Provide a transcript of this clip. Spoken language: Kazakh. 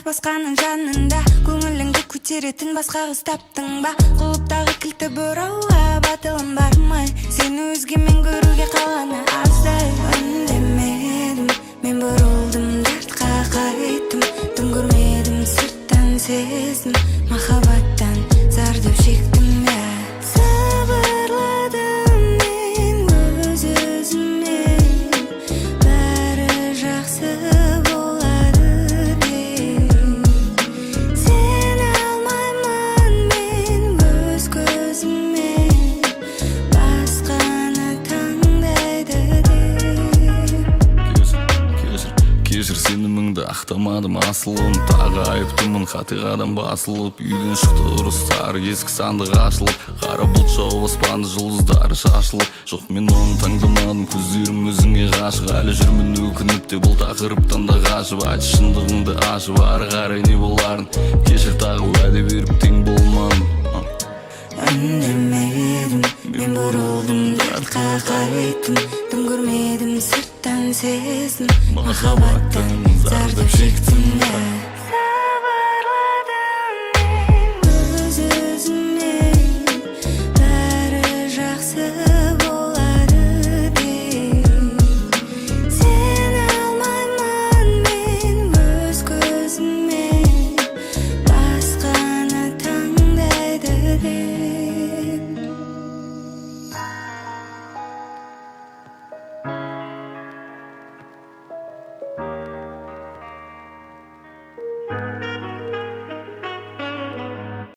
басқаның жанында, көңіліңді көтеретін басқа қыз таптың ба? Құлыптағы кілті бұрауға батылым бармай, сені өзгемен көруге қалғаны аздай. Үндемедім, мен бұрылдым, дартқа қайттым, түн көрмедім, сырттан сездім, махаббаттан зардап шектім. Сабырладым мен өз-өзіме, бәрі жақсы болады деп. Сен алмаймын мен өз көзіме, басқаны таңдайды деп. Кешір сеніміңді ақтамадым, асылым тағы айыптымын, қатиғадан басылып. Үйден шықты ұрыстар, ескі сандық ашылып, қара бұлт жауып аспанды жұлдыздары шашылып. Жоқ, мен оны таңдамадым, көздерім өзіңе ғашық. Әлі жүрмін өкініп те бұл тақырыптан да қашып. Айт шындығыңды ашып, ары қарай не боларын. Кешір тағы уәде беріп тең болмадым. Үндемедім, мен бұрылдым, дартқа қайттым, түн көрмедім, сырттан сездім, махаббаттан зардап шектім.